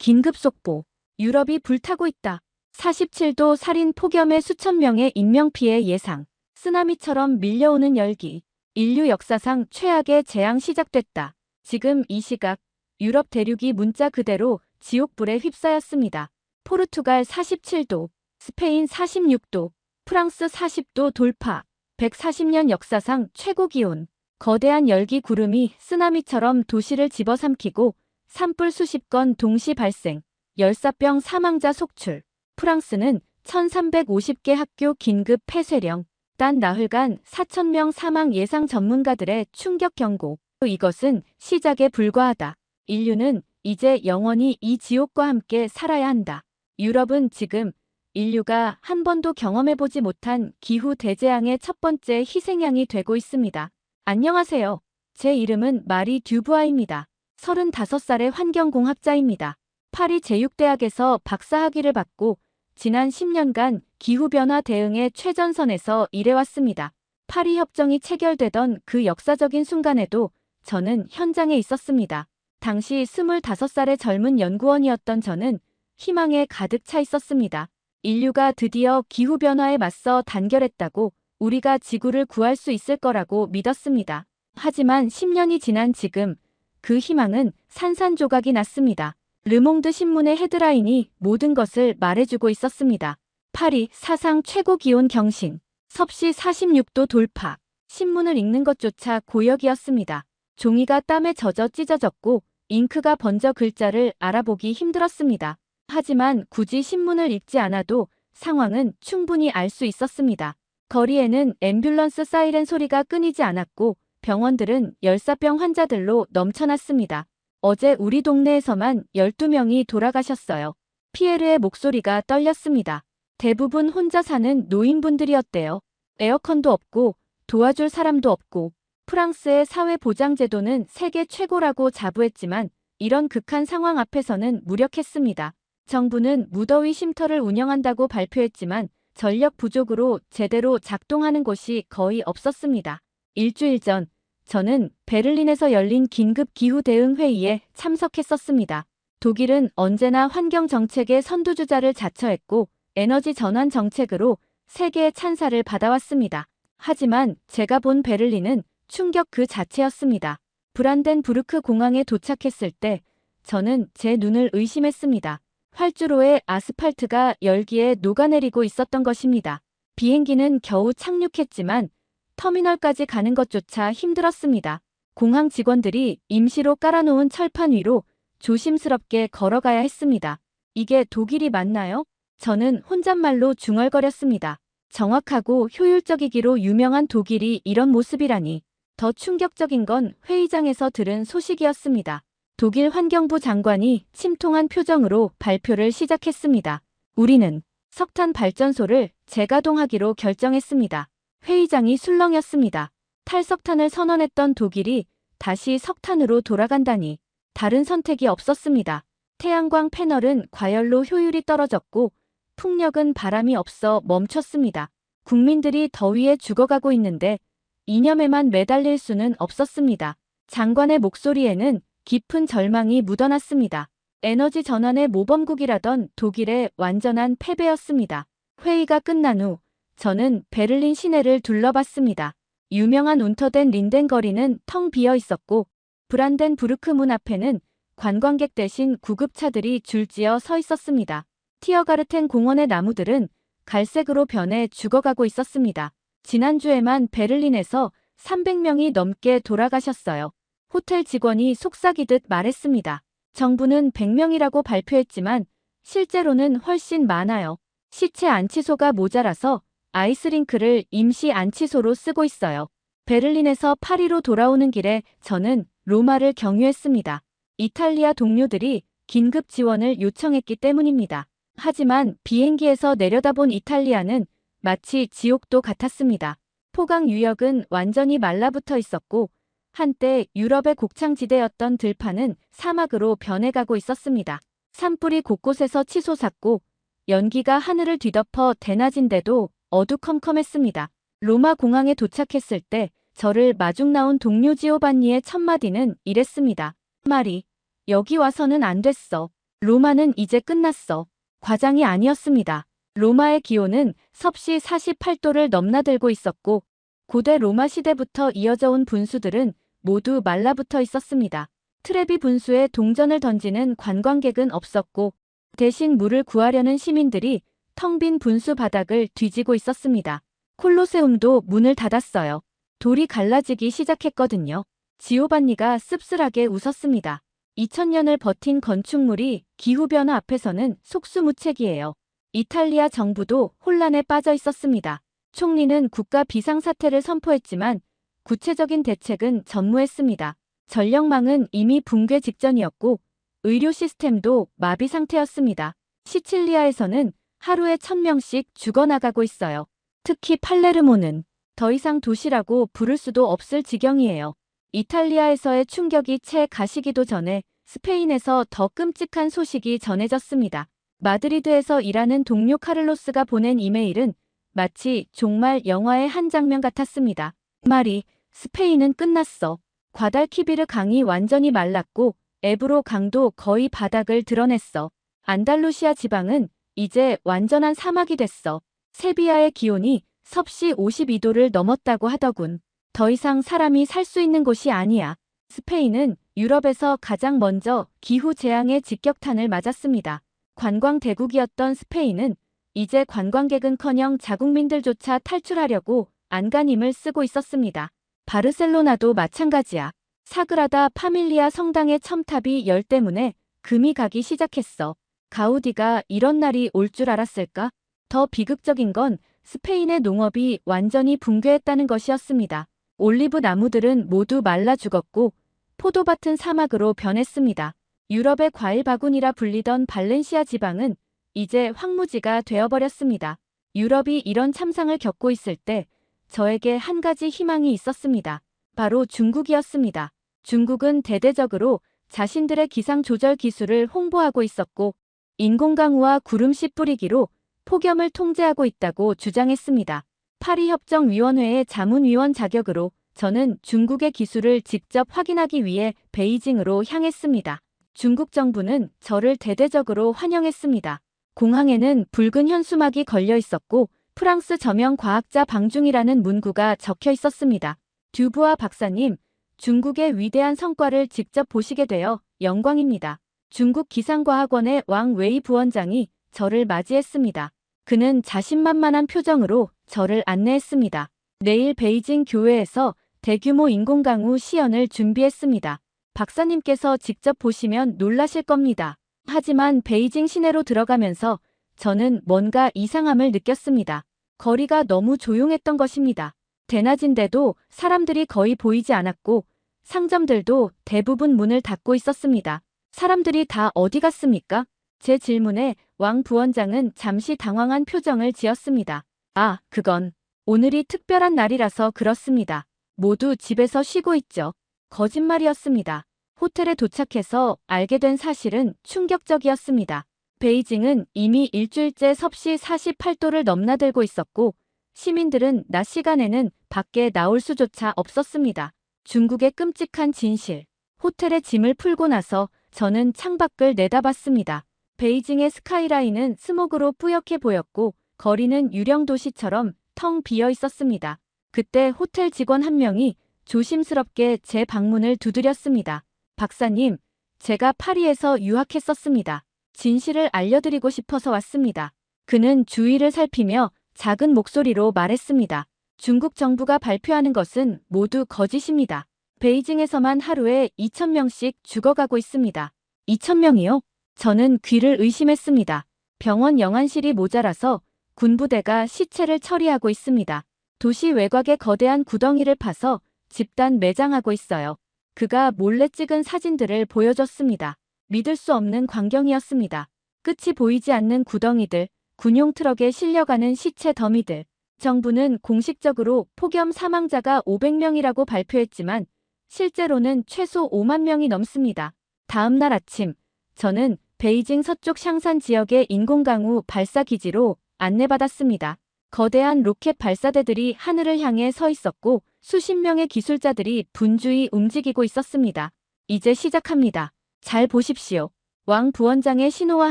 긴급 속보. 유럽이 불타고 있다. 47도 살인 폭염에 수천 명의 인명피해 예상. 쓰나미처럼 밀려오는 열기. 인류 역사상 최악의 재앙 시작됐다. 지금 이 시각 유럽 대륙이 문자 그대로 지옥불에 휩싸였습니다. 포르투갈 47도, 스페인 46도, 프랑스 40도 돌파. 140년 역사상 최고 기온. 거대한 열기 구름이 쓰나미처럼 도시를 집어삼키고 산불 수십 건 동시 발생. 열사병 사망자 속출. 프랑스는 1350개 학교 긴급 폐쇄령. 단 나흘간 4,000명 사망 예상 전문가들의 충격 경고. 이것은 시작에 불과하다. 인류는 이제 영원히 이 지옥과 함께 살아야 한다. 유럽은 지금 인류가 한 번도 경험해보지 못한 기후 대재앙의 첫 번째 희생양이 되고 있습니다. 안녕하세요. 제 이름은 마리 듀부아입니다. 35살의 환경공학자입니다. 파리 제6대학에서 박사학위를 받고 지난 10년간 기후변화 대응의 최전선에서 일해왔습니다. 파리 협정이 체결되던 그 역사적인 순간에도 저는 현장에 있었습니다. 당시 25살의 젊은 연구원이었던 저는 희망에 가득 차 있었습니다. 인류가 드디어 기후변화에 맞서 단결했다고, 우리가 지구를 구할 수 있을 거라고 믿었습니다. 하지만 10년이 지난 지금 그 희망은 산산조각이 났습니다. 르몽드 신문의 헤드라인이 모든 것을 말해주고 있었습니다. 파리 사상 최고 기온 경신. 섭씨 46도 돌파. 신문을 읽는 것조차 고역이었습니다. 종이가 땀에 젖어 찢어졌고 잉크가 번져 글자를 알아보기 힘들었습니다. 하지만 굳이 신문을 읽지 않아도 상황은 충분히 알 수 있었습니다. 거리에는 앰뷸런스 사이렌 소리가 끊이지 않았고 병원들은 열사병 환자들로 넘쳐났습니다. 어제 우리 동네에서만 12명이 돌아가셨어요. 피에르의 목소리가 떨렸습니다. 대부분 혼자 사는 노인분들이었대요. 에어컨도 없고 도와줄 사람도 없고. 프랑스의 사회보장제도는 세계 최고라고 자부했지만 이런 극한 상황 앞에서는 무력했습니다. 정부는 무더위 쉼터를 운영한다고 발표했지만 전력 부족으로 제대로 작동하는 곳이 거의 없었습니다. 일주일 전 저는 베를린에서 열린 긴급 기후 대응 회의에 참석했었습니다. 독일은 언제나 환경 정책의 선두주자를 자처했고 에너지 전환 정책으로 세계의 찬사를 받아왔습니다. 하지만 제가 본 베를린은 충격 그 자체였습니다. 브란덴부르크 공항에 도착했을 때 저는 제 눈을 의심했습니다. 활주로에 아스팔트가 열기에 녹아내리고 있었던 것입니다. 비행기는 겨우 착륙했지만 터미널까지 가는 것조차 힘들었습니다. 공항 직원들이 임시로 깔아놓은 철판 위로 조심스럽게 걸어가야 했습니다. 이게 독일이 맞나요? 저는 혼잣말로 중얼거렸습니다. 정확하고 효율적이기로 유명한 독일이 이런 모습이라니. 더 충격적인 건 회의장에서 들은 소식이었습니다. 독일 환경부 장관이 침통한 표정으로 발표를 시작했습니다. 우리는 석탄 발전소를 재가동하기로 결정했습니다. 회의장이 술렁였습니다. 탈석탄을 선언했던 독일이 다시 석탄으로 돌아간다니. 다른 선택이 없었습니다. 태양광 패널은 과열로 효율이 떨어졌고 풍력은 바람이 없어 멈췄습니다. 국민들이 더위에 죽어가고 있는데 이념에만 매달릴 수는 없었습니다. 장관의 목소리에는 깊은 절망이 묻어났습니다. 에너지 전환의 모범국이라던 독일의 완전한 패배였습니다. 회의가 끝난 후 저는 베를린 시내를 둘러봤습니다. 유명한 운터덴 린덴 거리는 텅 비어 있었고 브란덴부르크 문 앞에는 관광객 대신 구급차들이 줄지어 서 있었습니다. 티어가르텐 공원의 나무들은 갈색으로 변해 죽어가고 있었습니다. 지난주에만 베를린에서 300명이 넘게 돌아가셨어요. 호텔 직원이 속삭이듯 말했습니다. 정부는 100명이라고 발표했지만 실제로는 훨씬 많아요. 시체 안치소가 모자라서 아이스링크를 임시 안치소로 쓰고 있어요. 베를린에서 파리로 돌아오는 길에 저는 로마를 경유했습니다. 이탈리아 동료들이 긴급 지원을 요청했기 때문입니다. 하지만 비행기에서 내려다본 이탈리아는 마치 지옥도 같았습니다. 포강 유역은 완전히 말라붙어 있었고 한때 유럽의 곡창지대였던 들판은 사막으로 변해가고 있었습니다. 산불이 곳곳에서 치솟았고 연기가 하늘을 뒤덮어 대낮인데도 어두컴컴했습니다. 로마 공항에 도착했을 때 저를 마중 나온 동료 지오반니의 첫 마디는 이랬습니다. 마리, 여기 와서는 안 됐어. 로마는 이제 끝났어. 과장이 아니었습니다. 로마의 기온은 섭씨 48도를 넘나들고 있었고 고대 로마 시대부터 이어져 온 분수들은 모두 말라붙어 있었습니다. 트레비 분수에 동전을 던지는 관광객은 없었고 대신 물을 구하려는 시민들이 텅 빈 분수 바닥을 뒤지고 있었습니다. 콜로세움도 문을 닫았어요. 돌이 갈라지기 시작했거든요. 지오반니가 씁쓸하게 웃었습니다. 2000년을 버틴 건축물이 기후변화 앞에서는 속수무책이에요. 이탈리아 정부도 혼란에 빠져 있었습니다. 총리는 국가 비상사태를 선포했지만 구체적인 대책은 전무했습니다. 전력망은 이미 붕괴 직전이었고 의료 시스템도 마비 상태였습니다. 시칠리아에서는 하루에 1000명씩 죽어나가고 있어요. 특히 팔레르모는 더 이상 도시라고 부를 수도 없을 지경이에요. 이탈리아에서의 충격이 채 가시기도 전에 스페인에서 더 끔찍한 소식이 전해졌습니다. 마드리드에서 일하는 동료 카를로스가 보낸 이메일은 마치 종말 영화의 한 장면 같았습니다. 말이 스페인은 끝났어. 과달키비르 강이 완전히 말랐고 에브로 강도 거의 바닥을 드러냈어. 안달루시아 지방은 이제 완전한 사막이 됐어. 세비야의 기온이 섭씨 52도를 넘었다고 하더군. 더 이상 사람이 살 수 있는 곳이 아니야. 스페인은 유럽에서 가장 먼저 기후재앙의 직격탄을 맞았습니다. 관광 대국이었던 스페인은 이제 관광객은커녕 자국민들조차 탈출하려고 안간힘을 쓰고 있었습니다. 바르셀로나도 마찬가지야. 사그라다 파밀리아 성당의 첨탑이 열 때문에 금이 가기 시작했어. 가우디가 이런 날이 올 줄 알았을까? 더 비극적인 건 스페인의 농업이 완전히 붕괴했다는 것이었습니다. 올리브 나무들은 모두 말라 죽었고 포도밭은 사막으로 변했습니다. 유럽의 과일 바구니라 불리던 발렌시아 지방은 이제 황무지가 되어버렸습니다. 유럽이 이런 참상을 겪고 있을 때 저에게 한 가지 희망이 있었습니다. 바로 중국이었습니다. 중국은 대대적으로 자신들의 기상조절 기술을 홍보하고 있었고 인공강우와 구름씨 뿌리기로 폭염을 통제하고 있다고 주장했습니다. 파리협정위원회의 자문위원 자격으로 저는 중국의 기술을 직접 확인하기 위해 베이징으로 향했습니다. 중국 정부는 저를 대대적으로 환영했습니다. 공항에는 붉은 현수막이 걸려 있었고 프랑스 저명 과학자 방중이라는 문구가 적혀 있었습니다. 듀부아 박사님, 중국의 위대한 성과를 직접 보시게 되어 영광입니다. 중국 기상과학원의 왕 웨이 부원장이 저를 맞이했습니다. 그는 자신만만한 표정으로 저를 안내했습니다. 내일 베이징 교외에서 대규모 인공강우 시연을 준비했습니다. 박사님께서 직접 보시면 놀라실 겁니다. 하지만 베이징 시내로 들어가면서 저는 뭔가 이상함을 느꼈습니다. 거리가 너무 조용했던 것입니다. 대낮인데도 사람들이 거의 보이지 않았고 상점들도 대부분 문을 닫고 있었습니다. 사람들이 다 어디 갔습니까? 제 질문에 왕 부원장은 잠시 당황한 표정을 지었습니다. 아, 그건 오늘이 특별한 날이라서 그렇습니다. 모두 집에서 쉬고 있죠. 거짓말이었습니다. 호텔에 도착해서 알게 된 사실은 충격적이었습니다. 베이징은 이미 일주일째 섭씨 48도를 넘나들고 있었고 시민들은 낮 시간에는 밖에 나올 수조차 없었습니다. 중국의 끔찍한 진실. 호텔에 짐을 풀고 나서 저는 창밖을 내다봤습니다. 베이징의 스카이라인은 스모그로 뿌옇게 보였고 거리는 유령 도시처럼 텅 비어 있었습니다. 그때 호텔 직원 한 명이 조심스럽게 제 방문을 두드렸습니다. 박사님, 제가 파리에서 유학했었습니다. 진실을 알려드리고 싶어서 왔습니다. 그는 주위를 살피며 작은 목소리로 말했습니다. 중국 정부가 발표하는 것은 모두 거짓입니다. 베이징에서만 하루에 2000명씩 죽어가고 있습니다. 2000명이요? 저는 귀를 의심했습니다. 병원 영안실이 모자라서 군부대가 시체를 처리하고 있습니다. 도시 외곽의 거대한 구덩이를 파서 집단 매장하고 있어요. 그가 몰래 찍은 사진들을 보여줬습니다. 믿을 수 없는 광경이었습니다. 끝이 보이지 않는 구덩이들, 군용 트럭에 실려가는 시체 더미들. 정부는 공식적으로 폭염 사망자가 500명이라고 발표했지만 실제로는 최소 5만 명이 넘습니다. 다음 날 아침, 저는 베이징 서쪽 샹산 지역의 인공강우 발사기지로 안내받았습니다. 거대한 로켓 발사대들이 하늘을 향해 서 있었고 수십 명의 기술자들이 분주히 움직이고 있었습니다. 이제 시작합니다. 잘 보십시오. 왕 부원장의 신호와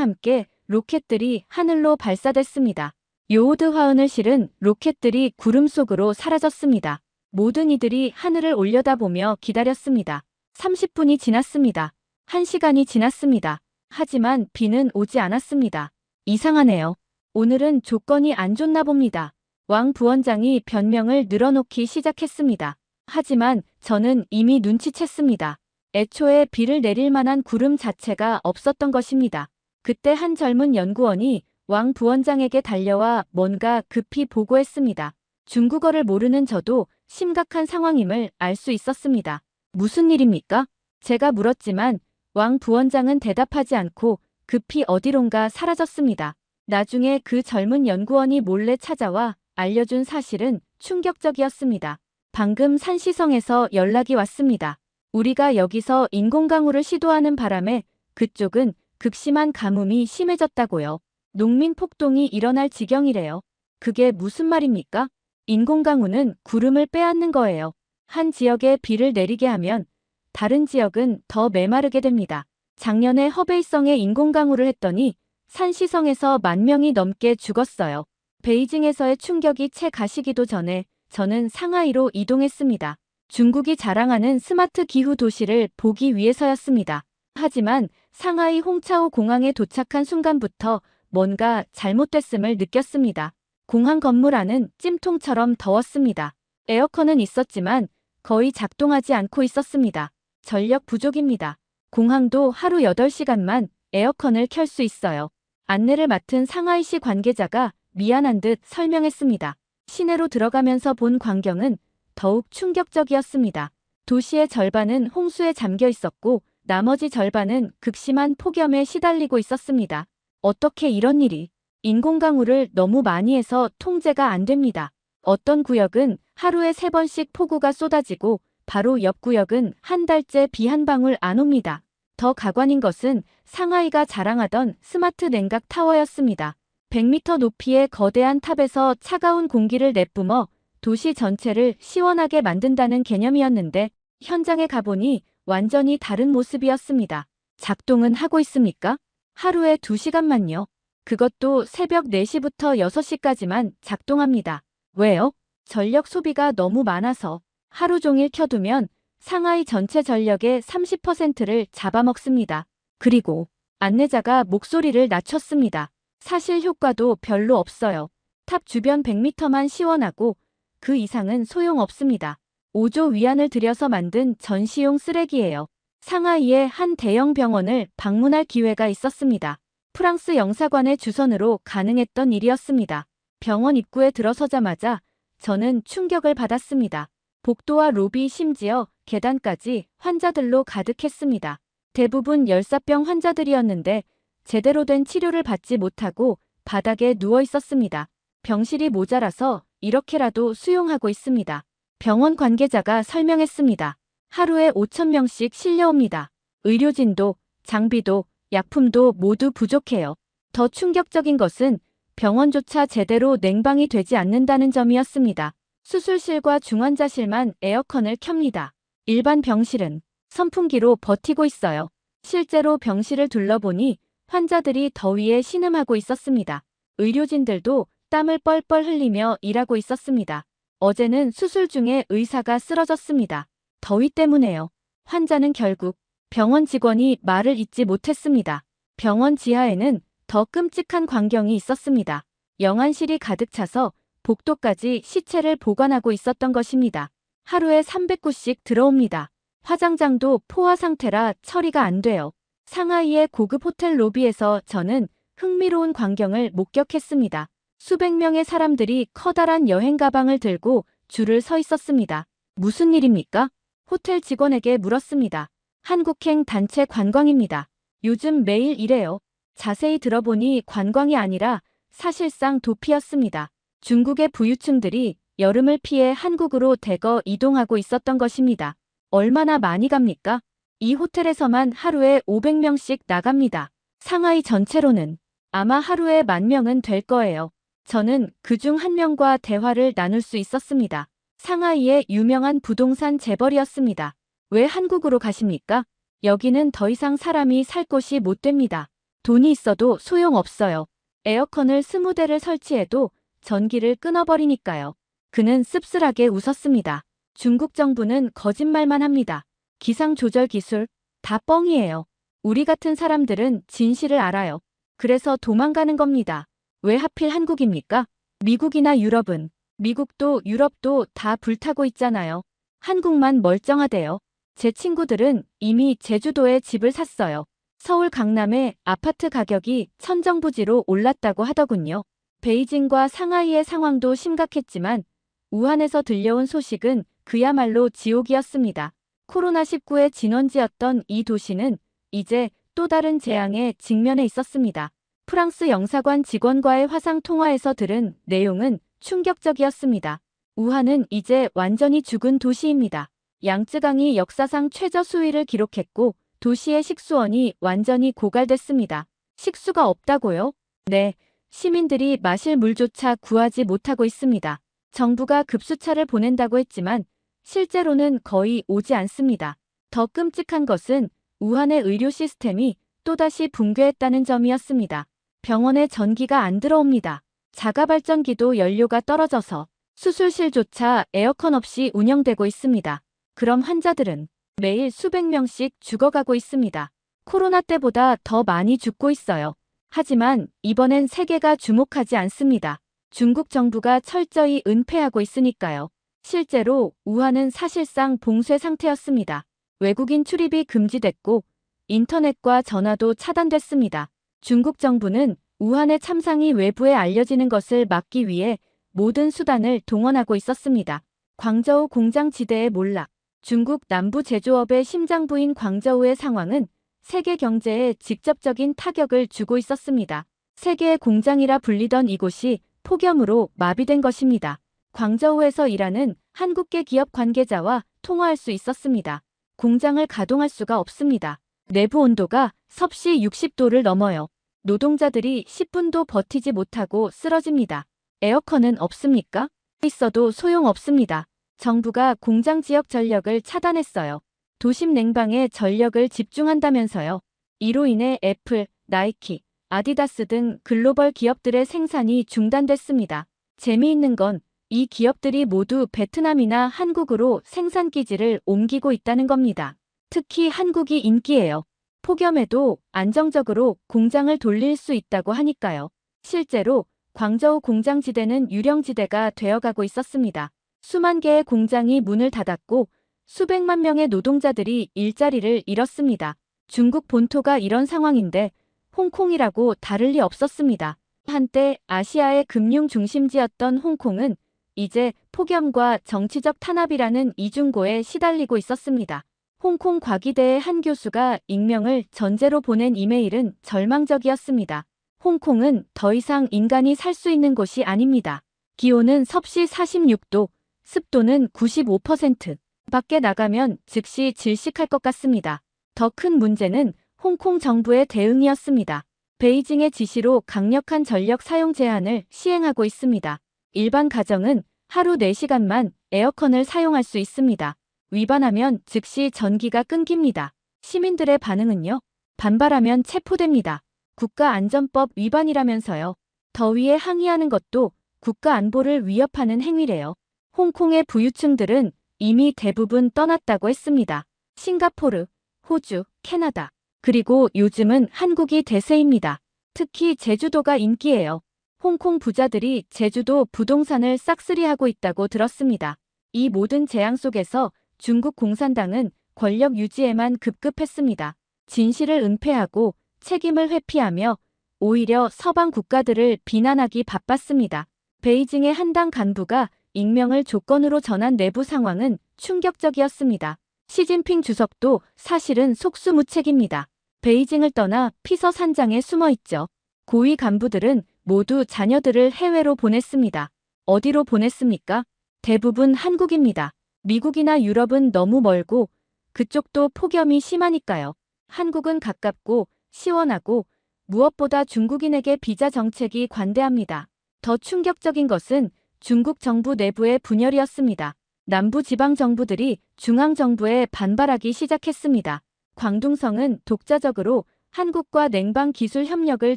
함께 로켓들이 하늘로 발사됐습니다. 요오드 화음을 실은 로켓들이 구름 속으로 사라졌습니다. 모든 이들이 하늘을 올려다보며 기다렸습니다. 30분이 지났습니다. 1시간이 지났습니다. 하지만 비는 오지 않았습니다. 이상하네요. 오늘은 조건이 안 좋나 봅니다. 왕 부원장이 변명을 늘어놓기 시작했습니다. 하지만 저는 이미 눈치챘습니다. 애초에 비를 내릴 만한 구름 자체가 없었던 것입니다. 그때 한 젊은 연구원이 왕 부원장에게 달려와 뭔가 급히 보고했습니다. 중국어를 모르는 저도 심각한 상황임을 알 수 있었습니다. 무슨 일입니까? 제가 물었지만 왕 부원장은 대답하지 않고 급히 어디론가 사라졌습니다. 나중에 그 젊은 연구원이 몰래 찾아와 알려준 사실은 충격적이었습니다. 방금 산시성에서 연락이 왔습니다. 우리가 여기서 인공강우를 시도하는 바람에 그쪽은 극심한 가뭄이 심해졌다고요. 농민 폭동이 일어날 지경이래요. 그게 무슨 말입니까? 인공강우는 구름을 빼앗는 거예요. 한 지역에 비를 내리게 하면 다른 지역은 더 메마르게 됩니다. 작년에 허베이성에 인공강우를 했더니 산시성에서 10,000명이 넘게 죽었어요. 베이징에서의 충격이 채 가시기도 전에 저는 상하이로 이동했습니다. 중국이 자랑하는 스마트 기후 도시를 보기 위해서였습니다. 하지만 상하이 홍차오 공항에 도착한 순간부터 뭔가 잘못됐음을 느꼈습니다. 공항 건물 안은 찜통처럼 더웠습니다. 에어컨은 있었지만 거의 작동하지 않고 있었습니다. 전력 부족입니다. 공항도 하루 8시간만 에어컨을 켤 수 있어요. 안내를 맡은 상하이시 관계자가 미안한 듯 설명했습니다. 시내로 들어가면서 본 광경은 더욱 충격적이었습니다. 도시의 절반은 홍수에 잠겨 있었고 나머지 절반은 극심한 폭염에 시달리고 있었습니다. 어떻게 이런 일이? 인공강우를 너무 많이 해서 통제가 안 됩니다. 어떤 구역은 하루에 3번씩 폭우가 쏟아지고 바로 옆 구역은 한 달째 비 한 방울 안 옵니다. 더 가관인 것은 상하이가 자랑하던 스마트 냉각 타워였습니다. 100m 높이의 거대한 탑에서 차가운 공기를 내뿜어 도시 전체를 시원하게 만든다는 개념이었는데 현장에 가보니 완전히 다른 모습이었습니다. 작동은 하고 있습니까? 하루에 2시간만요. 그것도 새벽 4시부터 6시까지만 작동합니다. 왜요? 전력 소비가 너무 많아서 하루 종일 켜두면 상하이 전체 전력의 30%를 잡아먹습니다. 그리고 안내자가 목소리를 낮췄습니다. 사실 효과도 별로 없어요. 탑 주변 100m만 시원하고 그 이상은 소용없습니다. 5조 위안을 들여서 만든 전시용 쓰레기예요. 상하이의 한 대형 병원을 방문할 기회가 있었습니다. 프랑스 영사관의 주선으로 가능했던 일이었습니다. 병원 입구에 들어서자마자 저는 충격을 받았습니다. 복도와 로비 심지어 계단까지 환자들로 가득했습니다. 대부분 열사병 환자들이었는데 제대로 된 치료를 받지 못하고 바닥에 누워 있었습니다. 병실이 모자라서 이렇게라도 수용하고 있습니다. 병원 관계자가 설명했습니다. 하루에 5,000명씩 실려옵니다. 의료진도, 장비도, 약품도 모두 부족해요. 더 충격적인 것은 병원조차 제대로 냉방이 되지 않는다는 점이었습니다. 수술실과 중환자실만 에어컨을 켭니다. 일반 병실은 선풍기로 버티고 있어요. 실제로 병실을 둘러보니 환자들이 더위에 신음하고 있었습니다. 의료진들도 땀을 뻘뻘 흘리며 일하고 있었습니다. 어제는 수술 중에 의사가 쓰러졌습니다. 더위 때문에요. 환자는 결국 병원 직원이 말을 잇지 못했습니다. 병원 지하에는 더 끔찍한 광경이 있었습니다. 영안실이 가득 차서 복도까지 시체를 보관하고 있었던 것입니다. 하루에 300구씩 들어옵니다. 화장장도 포화 상태라 처리가 안 돼요. 상하이의 고급 호텔 로비에서 저는 흥미로운 광경을 목격했습니다. 수백 명의 사람들이 커다란 여행 가방을 들고 줄을 서 있었습니다. 무슨 일입니까? 호텔 직원에게 물었습니다. 한국행 단체 관광입니다. 요즘 매일 이래요. 자세히 들어보니 관광이 아니라 사실상 도피였습니다. 중국의 부유층들이 여름을 피해 한국으로 대거 이동하고 있었던 것입니다. 얼마나 많이 갑니까? 이 호텔에서만 하루에 500명씩 나갑니다. 상하이 전체로는 아마 하루에 10,000명은 될 거예요. 저는 그중 한 명과 대화를 나눌 수 있었습니다. 상하이의 유명한 부동산 재벌이었습니다. 왜 한국으로 가십니까? 여기는 더 이상 사람이 살 곳이 못 됩니다. 돈이 있어도 소용없어요. 에어컨을 20대를 설치해도 전기를 끊어버리니까요. 그는 씁쓸하게 웃었습니다. 중국 정부는 거짓말만 합니다. 기상 조절 기술, 다 뻥이에요. 우리 같은 사람들은 진실을 알아요. 그래서 도망가는 겁니다. 왜 하필 한국입니까? 미국이나 유럽은, 미국도 유럽도 다 불타고 있잖아요. 한국만 멀쩡하대요. 제 친구들은 이미 제주도에 집을 샀어요. 서울 강남의 아파트 가격이 천정부지로 올랐다고 하더군요. 베이징과 상하이의 상황도 심각했지만 우한에서 들려온 소식은 그야말로 지옥이었습니다. 코로나19의 진원지였던 이 도시는 이제 또 다른 재앙에 직면해 있었습니다. 프랑스 영사관 직원과의 화상 통화에서 들은 내용은 충격적이었습니다. 우한은 이제 완전히 죽은 도시입니다. 양쯔강이 역사상 최저 수위를 기록했고 도시의 식수원이 완전히 고갈됐습니다. 식수가 없다고요? 네, 시민들이 마실 물조차 구하지 못하고 있습니다. 정부가 급수차를 보낸다고 했지만 실제로는 거의 오지 않습니다. 더 끔찍한 것은 우한의 의료 시스템이 또다시 붕괴했다는 점이었습니다. 병원에 전기가 안 들어옵니다. 자가발전기도 연료가 떨어져서 수술실조차 에어컨 없이 운영되고 있습니다. 그럼 환자들은 매일 수백 명씩 죽어가고 있습니다. 코로나 때보다 더 많이 죽고 있어요. 하지만 이번엔 세계가 주목하지 않습니다. 중국 정부가 철저히 은폐하고 있으니까요. 실제로 우한은 사실상 봉쇄 상태였습니다. 외국인 출입이 금지됐고 인터넷과 전화도 차단됐습니다. 중국 정부는 우한의 참상이 외부에 알려지는 것을 막기 위해 모든 수단을 동원하고 있었습니다. 광저우 공장 지대의 몰락. 중국 남부 제조업의 심장부인 광저우의 상황은 세계 경제에 직접적인 타격을 주고 있었습니다. 세계의 공장이라 불리던 이곳이 폭염으로 마비된 것입니다. 광저우에서 일하는 한국계 기업 관계자와 통화할 수 있었습니다. 공장을 가동할 수가 없습니다. 내부 온도가 섭씨 60도를 넘어요. 노동자들이 10분도 버티지 못하고 쓰러집니다. 에어컨은 없습니까? 있어도 소용없습니다. 정부가 공장 지역 전력을 차단했어요. 도심 냉방에 전력을 집중한다면서요. 이로 인해 애플, 나이키, 아디다스 등 글로벌 기업들의 생산이 중단됐습니다. 재미있는 건 이 기업들이 모두 베트남이나 한국으로 생산 기지를 옮기고 있다는 겁니다. 특히 한국이 인기예요. 폭염에도 안정적으로 공장을 돌릴 수 있다고 하니까요. 실제로 광저우 공장지대는 유령지대가 되어가고 있었습니다. 수만 개의 공장이 문을 닫았고 수백만 명의 노동자들이 일자리를 잃었습니다. 중국 본토가 이런 상황인데 홍콩이라고 다를 리 없었습니다. 한때 아시아의 금융 중심지였던 홍콩은 이제 폭염과 정치적 탄압이라는 이중고에 시달리고 있었습니다. 홍콩 과기대의 한 교수가 익명을 전제로 보낸 이메일은 절망적이었습니다. 홍콩은 더 이상 인간이 살 수 있는 곳이 아닙니다. 기온은 섭씨 46도, 습도는 95%. 밖에 나가면 즉시 질식할 것 같습니다. 더 큰 문제는 홍콩 정부의 대응이었습니다. 베이징의 지시로 강력한 전력 사용 제한을 시행하고 있습니다. 일반 가정은 하루 4시간만 에어컨을 사용할 수 있습니다. 위반하면 즉시 전기가 끊깁니다. 시민들의 반응은요? 반발하면 체포됩니다. 국가안전법 위반이라면서요. 더위에 항의하는 것도 국가 안보를 위협하는 행위래요. 홍콩의 부유층들은 이미 대부분 떠났다고 했습니다. 싱가포르, 호주, 캐나다, 그리고 요즘은 한국이 대세입니다. 특히 제주도가 인기예요. 홍콩 부자들이 제주도 부동산을 싹쓸이하고 있다고 들었습니다. 이 모든 재앙 속에서 중국 공산당은 권력 유지에만 급급했습니다. 진실을 은폐하고 책임을 회피하며 오히려 서방 국가들을 비난하기 바빴습니다. 베이징의 한 당 간부가 익명을 조건으로 전한 내부 상황은 충격적이었습니다. 시진핑 주석도 사실은 속수무책입니다. 베이징을 떠나 피서산장에 숨어있죠. 고위 간부들은 모두 자녀들을 해외로 보냈습니다. 어디로 보냈습니까? 대부분 한국입니다. 미국이나 유럽은 너무 멀고 그쪽도 폭염이 심하니까요. 한국은 가깝고 시원하고 무엇보다 중국인에게 비자 정책이 관대합니다. 더 충격적인 것은 중국 정부 내부의 분열이었습니다. 남부 지방 정부들이 중앙 정부에 반발하기 시작했습니다. 광둥성은 독자적으로 한국과 냉방 기술 협력을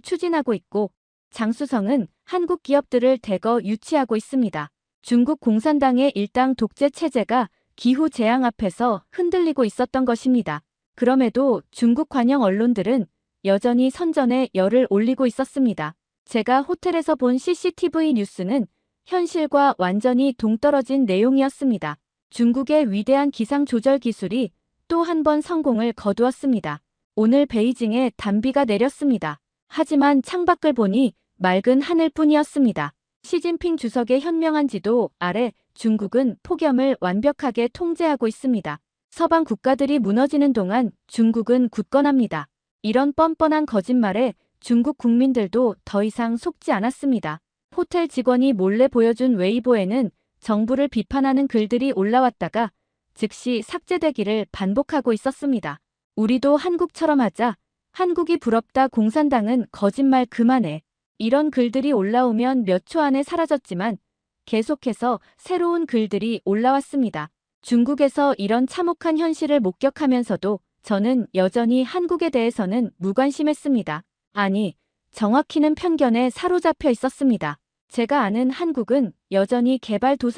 추진하고 있고 장수성은 한국 기업들을 대거 유치하고 있습니다. 중국 공산당의 일당 독재 체제가 기후 재앙 앞에서 흔들리고 있었던 것입니다. 그럼에도 중국 관영 언론들은 여전히 선전에 열을 올리고 있었습니다. 제가 호텔에서 본 CCTV 뉴스는 현실과 완전히 동떨어진 내용이었습니다. 중국의 위대한 기상 조절 기술이 또 한 번 성공을 거두었습니다. 오늘 베이징에 단비가 내렸습니다. 하지만 창밖을 보니 맑은 하늘뿐이었습니다. 시진핑 주석의 현명한 지도 아래 중국은 폭염을 완벽하게 통제하고 있습니다. 서방 국가들이 무너지는 동안 중국은 굳건합니다. 이런 뻔뻔한 거짓말에 중국 국민들도 더 이상 속지 않았습니다. 호텔 직원이 몰래 보여준 웨이보에는 정부를 비판하는 글들이 올라왔다가 즉시 삭제되기를 반복하고 있었습니다. 우리도 한국처럼 하자. 한국이 부럽다. 공산당은 거짓말 그만해. 이런 글들이 올라오면 몇 초 안에 사라졌지만 계속해서 새로운 글들이 올라왔습니다. 중국에서 이런 참혹한 현실을 목격하면서도 저는 여전히 한국에 대해서는 무관심했습니다. 아니, 정확히는 편견에 사로잡혀 있었습니다. 제가 아는 한국은 여전히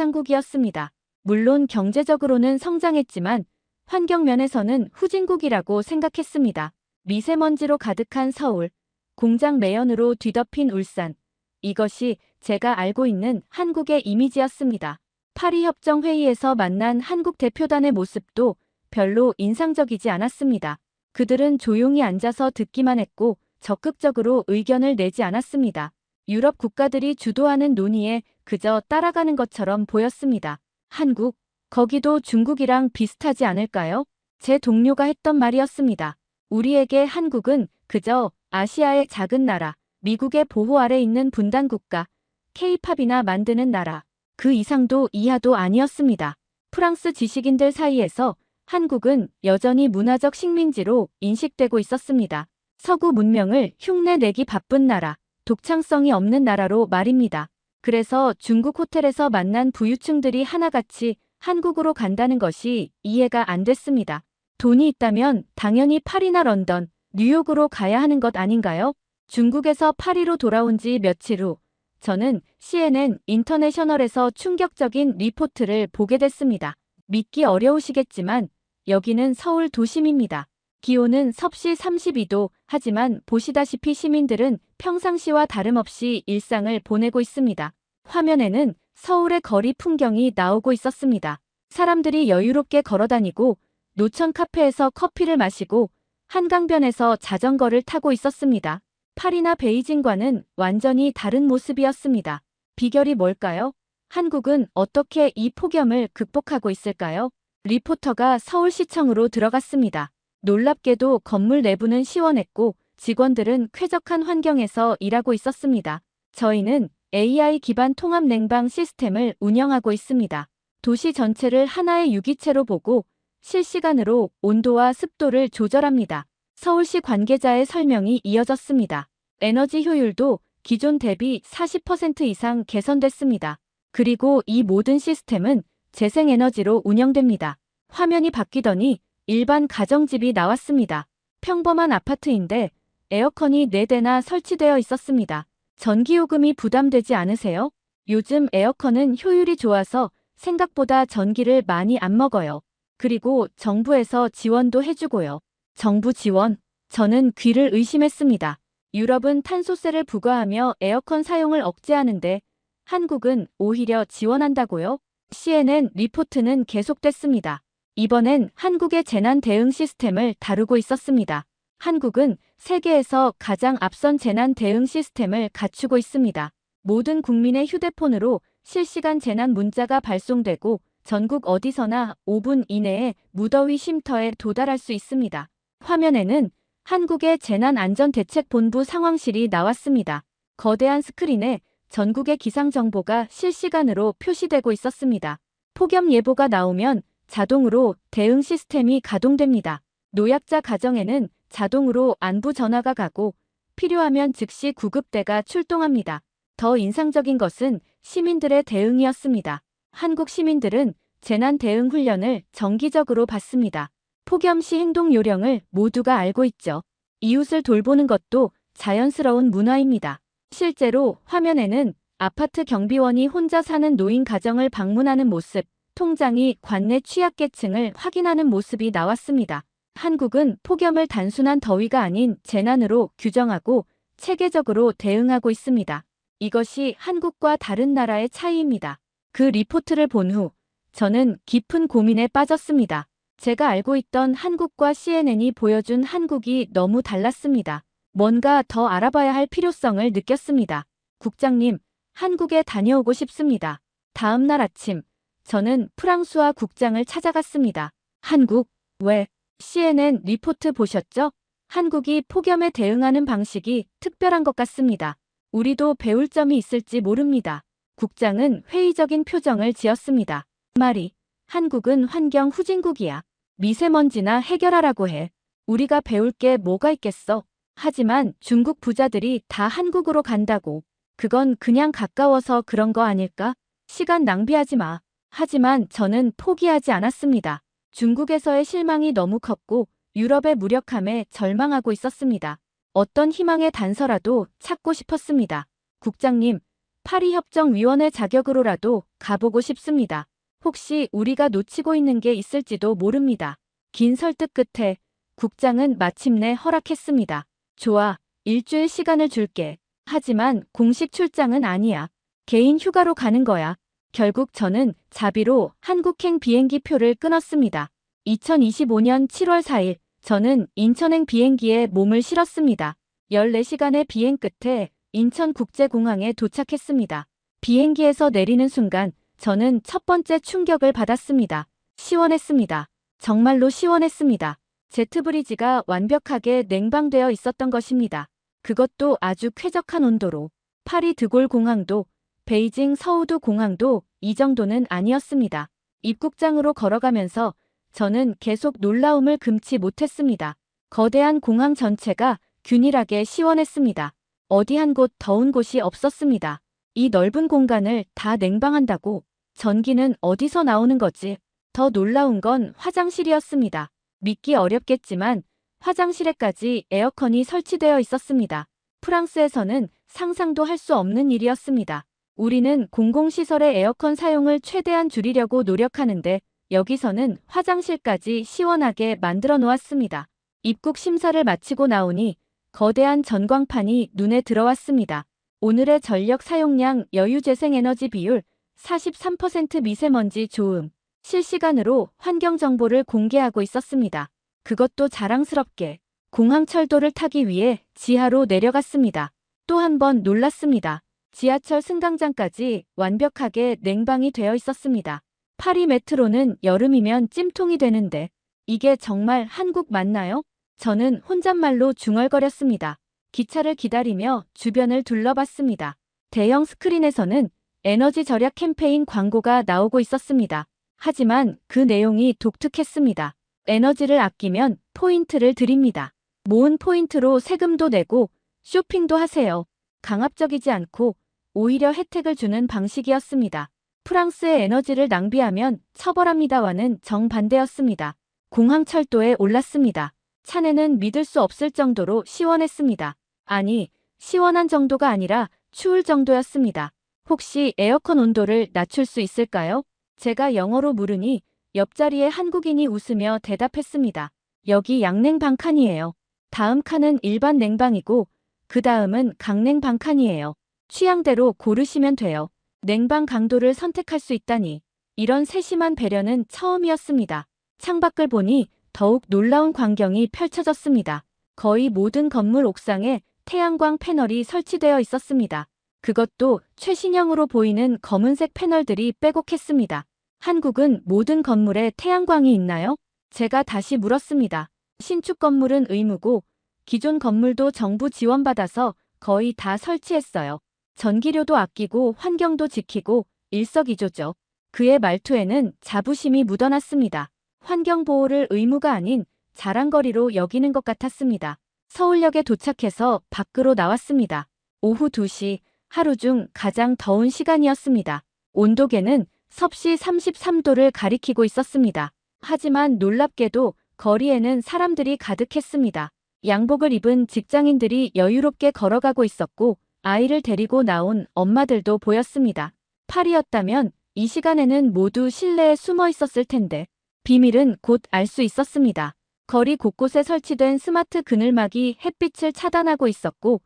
개발도상국이었습니다. 물론 경제적으로는 성장했지만 환경 면에서는 후진국이라고 생각했습니다. 미세먼지로 가득한 서울, 공장 매연으로 뒤덮인 울산. 이것이 제가 알고 있는 한국의 이미지였습니다. 파리 협정 회의에서 만난 한국 대표단의 모습도 별로 인상적이지 않았습니다. 그들은 조용히 앉아서 듣기만 했고 적극적으로 의견을 내지 않았습니다. 유럽 국가들이 주도하는 논의에 그저 따라가는 것처럼 보였습니다. 한국, 거기도 중국이랑 비슷하지 않을까요? 제 동료가 했던 말이었습니다. 우리에게 한국은 그저 아시아의 작은 나라, 미국의 보호 아래 있는 분단국가, K-팝이나 만드는 나라, 그 이상도 이하도 아니었습니다. 프랑스 지식인들 사이에서 한국은 여전히 문화적 식민지로 인식되고 있었습니다. 서구 문명을 흉내내기 바쁜 나라, 독창성이 없는 나라로 말입니다. 그래서 중국 호텔에서 만난 부유층들이 하나같이 한국으로 간다는 것이 이해가 안 됐습니다. 돈이 있다면 당연히 파리나 런던, 뉴욕으로 가야 하는 것 아닌가요? 중국에서 파리로 돌아온 지 며칠 후 저는 CNN 인터내셔널에서 충격적인 리포트를 보게 됐습니다. 믿기 어려우시겠지만 여기는 서울 도심입니다. 기온은 섭씨 32도, 하지만 보시다시피 시민들은 평상시와 다름없이 일상을 보내고 있습니다. 화면에는 서울의 거리 풍경이 나오고 있었습니다. 사람들이 여유롭게 걸어다니고 노천 카페에서 커피를 마시고 한강변에서 자전거를 타고 있었습니다. 파리나 베이징과는 완전히 다른 모습이었습니다. 비결이 뭘까요? 한국은 어떻게 이 폭염을 극복하고 있을까요? 리포터가 서울시청으로 들어갔습니다. 놀랍게도 건물 내부는 시원했고 직원들은 쾌적한 환경에서 일하고 있었습니다. 저희는 AI 기반 통합 냉방 시스템을 운영하고 있습니다. 도시 전체를 하나의 유기체로 보고 실시간으로 온도와 습도를 조절합니다. 서울시 관계자의 설명이 이어졌습니다. 에너지 효율도 기존 대비 40% 이상 개선됐습니다. 그리고 이 모든 시스템은 재생에너지로 운영됩니다. 화면이 바뀌더니 일반 가정집이 나왔습니다. 평범한 아파트인데 에어컨이 4대나 설치되어 있었습니다. 전기요금이 부담되지 않으세요? 요즘 에어컨은 효율이 좋아서 생각보다 전기를 많이 안 먹어요. 그리고 정부에서 지원도 해주고요. 정부 지원? 저는 귀를 의심했습니다. 유럽은 탄소세를 부과하며 에어컨 사용을 억제하는데 한국은 오히려 지원한다고요? CNN 리포트는 계속됐습니다. 이번엔 한국의 재난 대응 시스템을 다루고 있었습니다. 한국은 세계에서 가장 앞선 재난 대응 시스템을 갖추고 있습니다. 모든 국민의 휴대폰으로 실시간 재난 문자가 발송되고 전국 어디서나 5분 이내에 무더위 쉼터에 도달할 수 있습니다. 화면에는 한국의 재난안전대책본부 상황실이 나왔습니다. 거대한 스크린에 전국의 기상정보가 실시간으로 표시되고 있었습니다. 폭염 예보가 나오면 자동으로 대응 시스템이 가동됩니다. 노약자 가정에는 자동으로 안부 전화가 가고 필요하면 즉시 구급대가 출동합니다. 더 인상적인 것은 시민들의 대응이었습니다. 한국 시민들은 재난 대응 훈련을 정기적으로 받습니다. 폭염 시 행동 요령을 모두가 알고 있죠. 이웃을 돌보는 것도 자연스러운 문화입니다. 실제로 화면에는 아파트 경비원이 혼자 사는 노인 가정을 방문하는 모습, 통장이 관내 취약계층을 확인하는 모습이 나왔습니다. 한국은 폭염을 단순한 더위가 아닌 재난으로 규정하고 체계적으로 대응하고 있습니다. 이것이 한국과 다른 나라의 차이입니다. 그 리포트를 본 후 저는 깊은 고민에 빠졌습니다. 제가 알고 있던 한국과 CNN이 보여준 한국이 너무 달랐습니다. 뭔가 더 알아봐야 할 필요성을 느꼈습니다. 국장님, 한국에 다녀오고 싶습니다. 다음 날 아침, 저는 프랑스와 국장을 찾아갔습니다. 한국, 왜? CNN 리포트 보셨죠? 한국이 폭염에 대응하는 방식이 특별한 것 같습니다. 우리도 배울 점이 있을지 모릅니다. 국장은 회의적인 표정을 지었습니다. 말이, 한국은 환경 후진국이야. 미세먼지나 해결하라고 해. 우리가 배울 게 뭐가 있겠어? 하지만 중국 부자들이 다 한국으로 간다고. 그건 그냥 가까워서 그런 거 아닐까? 시간 낭비하지 마. 하지만 저는 포기하지 않았습니다. 중국에서의 실망이 너무 컸고 유럽의 무력함에 절망하고 있었습니다. 어떤 희망의 단서라도 찾고 싶었습니다. 국장님, 파리협정위원회 자격으로라도 가보고 싶습니다. 혹시 우리가 놓치고 있는 게 있을지도 모릅니다. 긴 설득 끝에 국장은 마침내 허락했습니다. 좋아, 일주일 시간을 줄게. 하지만 공식 출장은 아니야. 개인 휴가로 가는 거야. 결국 저는 자비로 한국행 비행기 표를 끊었습니다. 2025년 7월 4일, 저는 인천행 비행기에 몸을 실었습니다. 14시간의 비행 끝에 인천국제공항에 도착했습니다. 비행기에서 내리는 순간 저는 첫 번째 충격을 받았습니다. 시원했습니다. 정말로 시원했습니다. 제트브리지가 완벽하게 냉방되어 있었던 것입니다. 그것도 아주 쾌적한 온도로. 파리 드골 공항도 베이징 서우두 공항도 이 정도는 아니었습니다. 입국장으로 걸어가면서 저는 계속 놀라움을 금치 못했습니다. 거대한 공항 전체가 균일하게 시원했습니다. 어디 한 곳 더운 곳이 없었습니다. 이 넓은 공간을 다 냉방한다고? 전기는 어디서 나오는 거지? 더 놀라운 건 화장실이었습니다. 믿기 어렵겠지만 화장실에까지 에어컨이 설치되어 있었습니다. 프랑스에서는 상상도 할 수 없는 일이었습니다. 우리는 공공시설의 에어컨 사용을 최대한 줄이려고 노력하는데 여기서는 화장실까지 시원하게 만들어 놓았습니다. 입국 심사를 마치고 나오니 거대한 전광판이 눈에 들어왔습니다. 오늘의 전력 사용량 여유재생에너지 비율 43% 미세먼지 좋음. 실시간으로 환경 정보를 공개하고 있었습니다. 그것도 자랑스럽게 공항철도를 타기 위해 지하로 내려갔습니다. 또 한 번 놀랐습니다. 지하철 승강장까지 완벽하게 냉방이 되어 있었습니다. 파리 메트로는 여름이면 찜통이 되는데 이게 정말 한국 맞나요? 저는 혼잣말로 중얼거렸습니다. 기차를 기다리며 주변을 둘러봤습니다. 대형 스크린에서는 에너지 절약 캠페인 광고가 나오고 있었습니다. 하지만 그 내용이 독특했습니다. 에너지를 아끼면 포인트를 드립니다. 모은 포인트로 세금도 내고 쇼핑도 하세요. 강압적이지 않고 오히려 혜택을 주는 방식이었습니다. 프랑스의 에너지를 낭비하면 처벌합니다와는 정반대였습니다. 공항철도에 올랐습니다. 차내는 믿을 수 없을 정도로 시원했습니다. 아니, 시원한 정도가 아니라 추울 정도였습니다. 혹시 에어컨 온도를 낮출 수 있을까요? 제가 영어로 물으니 옆자리에 한국인이 웃으며 대답했습니다. 여기 양냉방 칸이에요. 다음 칸은 일반 냉방이고 그 다음은 강냉방 칸이에요. 취향대로 고르시면 돼요. 냉방 강도를 선택할 수 있다니. 이런 세심한 배려는 처음이었습니다. 창밖을 보니 더욱 놀라운 광경이 펼쳐졌습니다. 거의 모든 건물 옥상에 태양광 패널이 설치되어 있었습니다. 그것도 최신형으로 보이는 검은색 패널들이 빼곡했습니다. 한국은 모든 건물에 태양광이 있나요? 제가 다시 물었습니다. 신축 건물은 의무고 기존 건물도 정부 지원받아서 거의 다 설치했어요. 전기료도 아끼고 환경도 지키고 일석이조죠. 그의 말투에는 자부심이 묻어났습니다. 환경보호를 의무가 아닌 자랑거리로 여기는 것 같았습니다. 서울역에 도착해서 밖으로 나왔습니다. 오후 2시, 하루 중 가장 더운 시간이었습니다. 온도계는 섭씨 33도를 가리키고 있었습니다. 하지만 놀랍게도 거리에는 사람들이 가득했습니다. 양복을 입은 직장인들이 여유롭게 걸어가고 있었고 아이를 데리고 나온 엄마들도 보였습니다. 파리였다면 이 시간에는 모두 실내에 숨어 있었을 텐데 비밀은 곧 알 수 있었습니다. 거리 곳곳에 설치된 스마트 그늘막이 햇빛을 차단하고 있었고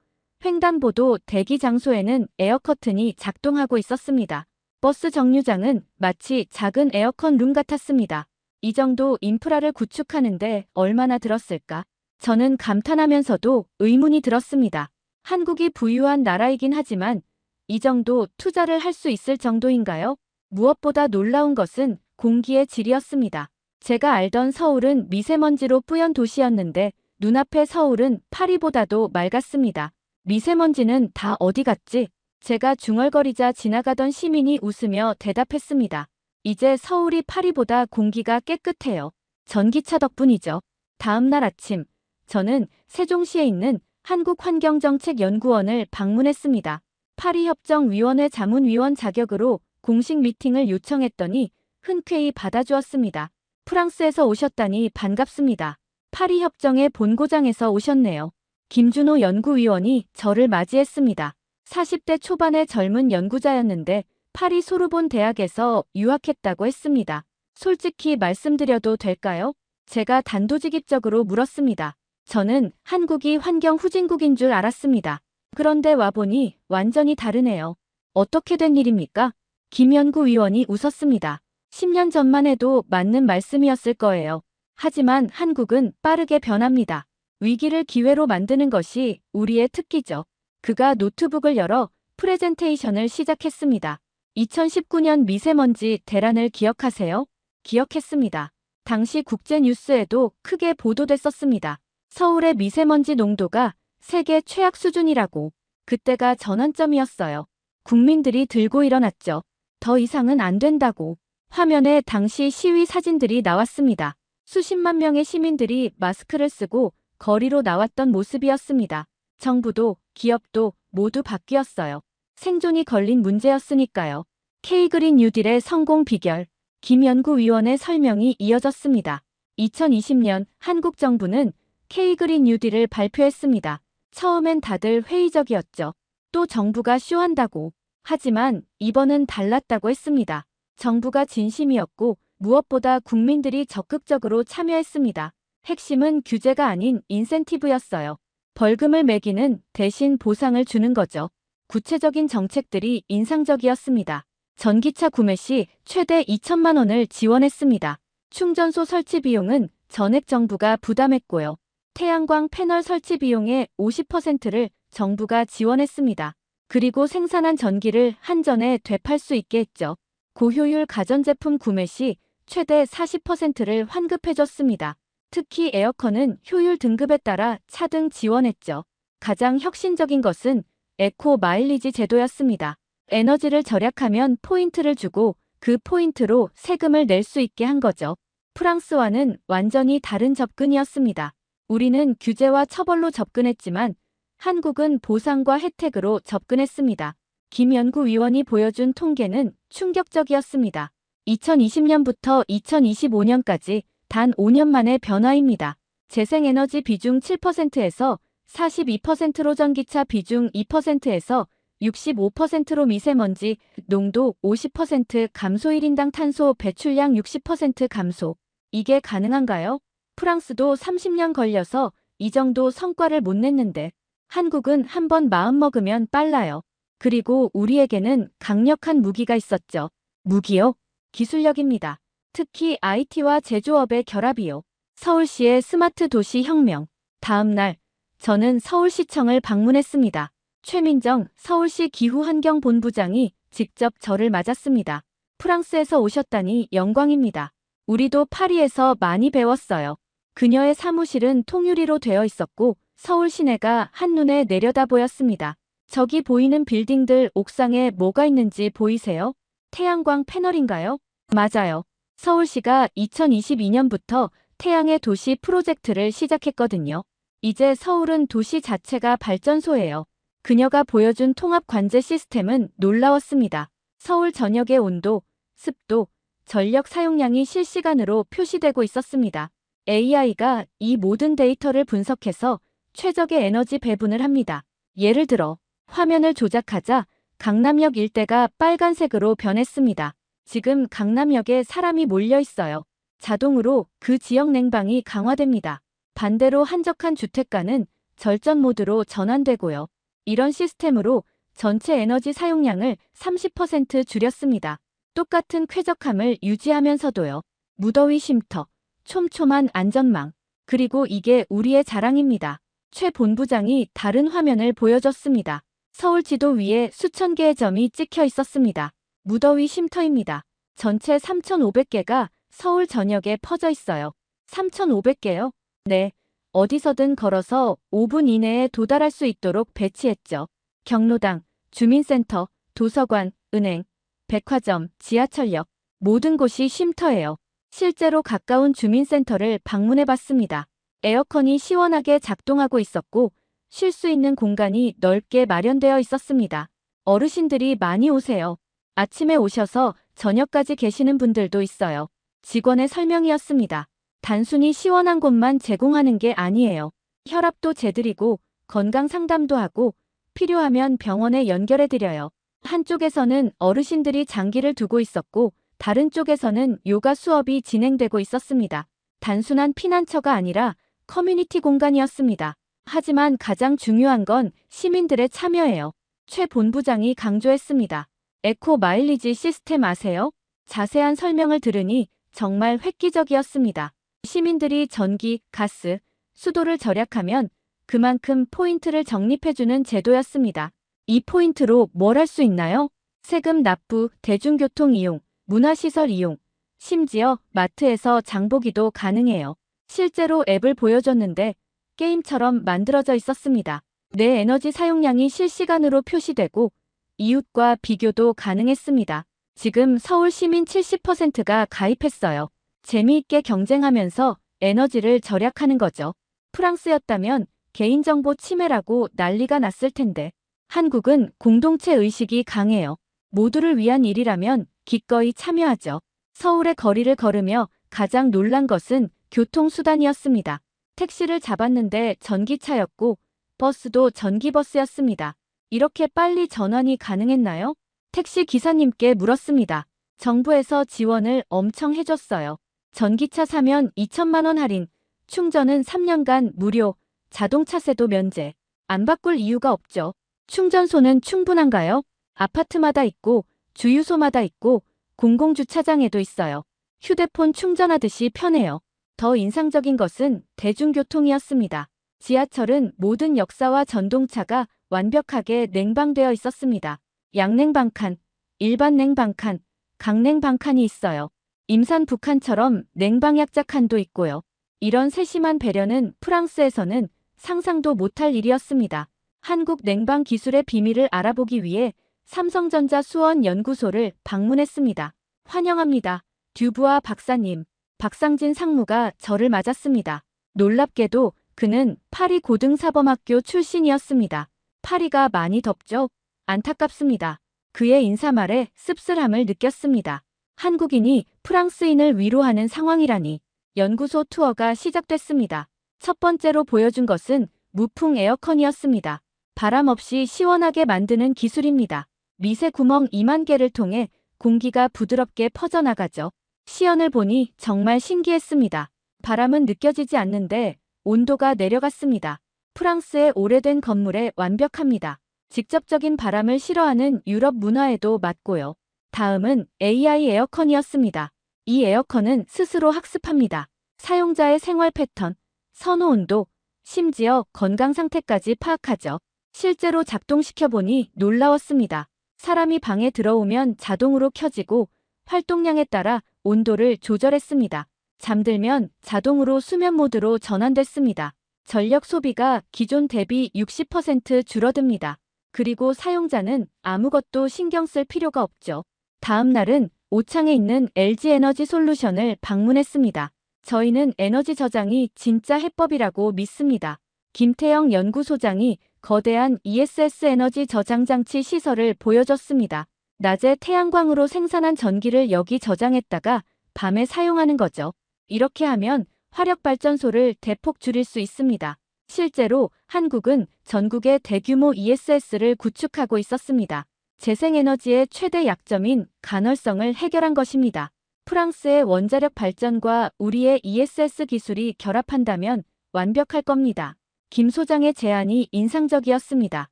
횡단보도 대기 장소에는 에어커튼이 작동하고 있었습니다. 버스 정류장은 마치 작은 에어컨 룸 같았습니다. 이 정도 인프라를 구축하는데 얼마나 들었을까? 저는 감탄하면서도 의문이 들었습니다. 한국이 부유한 나라이긴 하지만 이 정도 투자를 할 수 있을 정도인가요? 무엇보다 놀라운 것은 공기의 질이었습니다. 제가 알던 서울은 미세먼지로 뿌연 도시였는데 눈앞의 서울은 파리보다도 맑았습니다. 미세먼지는 다 어디 갔지? 제가 중얼거리자 지나가던 시민이 웃으며 대답했습니다. 이제 서울이 파리보다 공기가 깨끗해요. 전기차 덕분이죠. 다음 날 아침, 저는 세종시에 있는 한국환경정책연구원을 방문했습니다. 파리협정위원회 자문위원 자격으로 공식 미팅을 요청했더니 흔쾌히 받아주었습니다. 프랑스에서 오셨다니 반갑습니다. 파리협정의 본고장에서 오셨네요. 김준호 연구위원이 저를 맞이했습니다. 40대 초반의 젊은 연구자였는데 파리 소르본 대학에서 유학했다고 했습니다. 솔직히 말씀드려도 될까요? 제가 단도직입적으로 물었습니다. 저는 한국이 환경 후진국인 줄 알았습니다. 그런데 와보니 완전히 다르네요. 어떻게 된 일입니까? 김 연구위원이 웃었습니다. 10년 전만 해도 맞는 말씀이었을 거예요. 하지만 한국은 빠르게 변합니다. 위기를 기회로 만드는 것이 우리의 특기죠. 그가 노트북을 열어 프레젠테이션을 시작했습니다. 2019년 미세먼지 대란을 기억하세요? 기억했습니다. 당시 국제뉴스에도 크게 보도됐었습니다. 서울의 미세먼지 농도가 세계 최악 수준이라고. 그때가 전환점이었어요. 국민들이 들고 일어났죠. 더 이상은 안 된다고. 화면에 당시 시위 사진들이 나왔습니다. 수십만 명의 시민들이 마스크를 쓰고 거리로 나왔던 모습이었습니다. 정부도 기업도 모두 바뀌었어요. 생존이 걸린 문제였으니까요. K그린 뉴딜의 성공 비결. 김 연구위원의 설명이 이어졌습니다. 2020년 한국 정부는 K그린 뉴딜을 발표했습니다. 처음엔 다들 회의적이었죠. 또 정부가 쇼한다고. 하지만 이번은 달랐다고 했습니다. 정부가 진심이었고 무엇보다 국민들이 적극적으로 참여했습니다. 핵심은 규제가 아닌 인센티브였어요. 벌금을 매기는 대신 보상을 주는 거죠. 구체적인 정책들이 인상적이었습니다. 전기차 구매 시 최대 2천만 원을 지원했습니다. 충전소 설치 비용은 전액 정부가 부담했고요. 태양광 패널 설치 비용의 50%를 정부가 지원했습니다. 그리고 생산한 전기를 한전에 되팔 수 있게 했죠. 고효율 가전제품 구매 시 최대 40%를 환급해줬습니다. 특히 에어컨은 효율 등급에 따라 차등 지원했죠. 가장 혁신적인 것은 에코 마일리지 제도였습니다. 에너지를 절약하면 포인트를 주고 그 포인트로 세금을 낼 수 있게 한 거죠. 프랑스와는 완전히 다른 접근이었습니다. 우리는 규제와 처벌로 접근했지만 한국은 보상과 혜택으로 접근했습니다. 김 연구위원이 보여준 통계는 충격적이었습니다. 2020년부터 2025년까지 단 5년 만의 변화입니다. 재생에너지 비중 7%에서 42%로 전기차 비중 2%에서 65%로 미세먼지 농도 50% 감소 1인당 탄소 배출량 60% 감소. 이게 가능한가요? 프랑스도 30년 걸려서 이 정도 성과를 못 냈는데 한국은 한번 마음먹으면 빨라요. 그리고 우리에게는 강력한 무기가 있었죠. 무기요? 기술력입니다. 특히 IT와 제조업의 결합이요. 서울시의 스마트 도시 혁명. 다음 날 저는 서울시청을 방문했습니다. 최민정 서울시 기후환경본부장이 직접 저를 맞았습니다. 프랑스에서 오셨다니 영광입니다. 우리도 파리에서 많이 배웠어요. 그녀의 사무실은 통유리로 되어 있었고 서울 시내가 한눈에 내려다 보였습니다. 저기 보이는 빌딩들 옥상에 뭐가 있는지 보이세요? 태양광 패널인가요? 맞아요. 서울시가 2022년부터 태양의 도시 프로젝트를 시작했거든요. 이제 서울은 도시 자체가 발전소예요. 그녀가 보여준 통합 관제 시스템은 놀라웠습니다. 서울 전역의 온도, 습도, 전력 사용량이 실시간으로 표시되고 있었습니다. AI가 이 모든 데이터를 분석해서 최적의 에너지 배분을 합니다. 예를 들어 화면을 조작하자 강남역 일대가 빨간색으로 변했습니다. 지금 강남역에 사람이 몰려 있어요. 자동으로 그 지역 냉방이 강화됩니다. 반대로 한적한 주택가는 절전 모드로 전환되고요. 이런 시스템으로 전체 에너지 사용량을 30% 줄였습니다. 똑같은 쾌적함을 유지하면서도요. 무더위 쉼터, 촘촘한 안전망, 그리고 이게 우리의 자랑입니다. 최 본부장이 다른 화면을 보여줬습니다. 서울 지도 위에 수천 개의 점이 찍혀 있었습니다. 무더위 쉼터입니다. 전체 3,500개가 서울 전역에 퍼져 있어요. 3,500개요? 네. 어디서든 걸어서 5분 이내에 도달할 수 있도록 배치했죠. 경로당, 주민센터, 도서관, 은행, 백화점, 지하철역, 모든 곳이 쉼터예요. 실제로 가까운 주민센터를 방문해 봤습니다. 에어컨이 시원하게 작동하고 있었고 쉴 수 있는 공간이 넓게 마련되어 있었습니다. 어르신들이 많이 오세요. 아침에 오셔서 저녁까지 계시는 분들도 있어요. 직원의 설명이었습니다. 단순히 시원한 곳만 제공하는 게 아니에요. 혈압도 재드리고 건강 상담도 하고 필요하면 병원에 연결해드려요. 한쪽에서는 어르신들이 장기를 두고 있었고 다른 쪽에서는 요가 수업이 진행되고 있었습니다. 단순한 피난처가 아니라 커뮤니티 공간이었습니다. 하지만 가장 중요한 건 시민들의 참여예요. 최 본부장이 강조했습니다. 에코 마일리지 시스템 아세요? 자세한 설명을 들으니 정말 획기적이었습니다. 시민들이 전기, 가스, 수도를 절약하면 그만큼 포인트를 적립해주는 제도였습니다. 이 포인트로 뭘 할 수 있나요? 세금 납부, 대중교통 이용, 문화시설 이용, 심지어 마트에서 장보기도 가능해요. 실제로 앱을 보여줬는데 게임처럼 만들어져 있었습니다. 내 에너지 사용량이 실시간으로 표시되고 이웃과 비교도 가능했습니다. 지금 서울 시민 70%가 가입했어요. 재미있게 경쟁하면서 에너지를 절약하는 거죠. 프랑스였다면 개인정보 침해라고 난리가 났을 텐데 한국은 공동체 의식이 강해요. 모두를 위한 일이라면 기꺼이 참여하죠. 서울의 거리를 걸으며 가장 놀란 것은 교통수단이었습니다. 택시를 잡았는데 전기차였고 버스도 전기버스였습니다. 이렇게 빨리 전환이 가능했나요? 택시 기사님께 물었습니다. 정부에서 지원을 엄청 해줬어요. 전기차 사면 2천만 원 할인, 충전은 3년간 무료, 자동차세도 면제. 안 바꿀 이유가 없죠. 충전소는 충분한가요? 아파트마다 있고 주유소마다 있고 공공주차장에도 있어요. 휴대폰 충전하듯이 편해요. 더 인상적인 것은 대중교통이었습니다. 지하철은 모든 역사와 전동차가 완벽하게 냉방되어 있었습니다. 양냉방칸, 일반 냉방칸, 강냉방칸이 있어요. 임산 북한처럼 냉방약자칸도 있고요. 이런 세심한 배려는 프랑스에서는 상상도 못할 일이었습니다. 한국 냉방 기술의 비밀을 알아보기 위해 삼성전자 수원 연구소를 방문했습니다. 환영합니다. 듀부아 박사님. 박상진 상무가 저를 맞았습니다. 놀랍게도 그는 파리 고등사범학교 출신이었습니다. 파리가 많이 덥죠? 안타깝습니다. 그의 인사말에 씁쓸함을 느꼈습니다. 한국인이 프랑스인을 위로하는 상황이라니. 연구소 투어가 시작됐습니다. 첫 번째로 보여준 것은 무풍 에어컨이었습니다. 바람 없이 시원하게 만드는 기술입니다. 미세 구멍 2만 개를 통해 공기가 부드럽게 퍼져나가죠. 시연을 보니 정말 신기했습니다. 바람은 느껴지지 않는데 온도가 내려갔습니다. 프랑스의 오래된 건물에 완벽합니다. 직접적인 바람을 싫어하는 유럽 문화에도 맞고요. 다음은 AI 에어컨이었습니다. 이 에어컨은 스스로 학습합니다. 사용자의 생활 패턴, 선호 온도, 심지어 건강 상태까지 파악하죠. 실제로 작동시켜보니 놀라웠습니다. 사람이 방에 들어오면 자동으로 켜지고 활동량에 따라 온도를 조절했습니다. 잠들면 자동으로 수면 모드로 전환됐습니다. 전력 소비가 기존 대비 60% 줄어듭니다. 그리고 사용자는 아무것도 신경 쓸 필요가 없죠. 다음 날은 오창에 있는 LG 에너지 솔루션을 방문했습니다. 저희는 에너지 저장이 진짜 해법이라고 믿습니다. 김태영 연구소장이 거대한 ESS 에너지 저장 장치 시설을 보여줬습니다. 낮에 태양광으로 생산한 전기를 여기 저장했다가 밤에 사용하는 거죠. 이렇게 하면 화력발전소를 대폭 줄일 수 있습니다. 실제로 한국은 전국에 대규모 ESS를 구축하고 있었습니다. 재생에너지의 최대 약점인 간헐성을 해결한 것입니다. 프랑스의 원자력 발전과 우리의 ESS 기술이 결합한다면 완벽할 겁니다. 김 소장의 제안이 인상적이었습니다.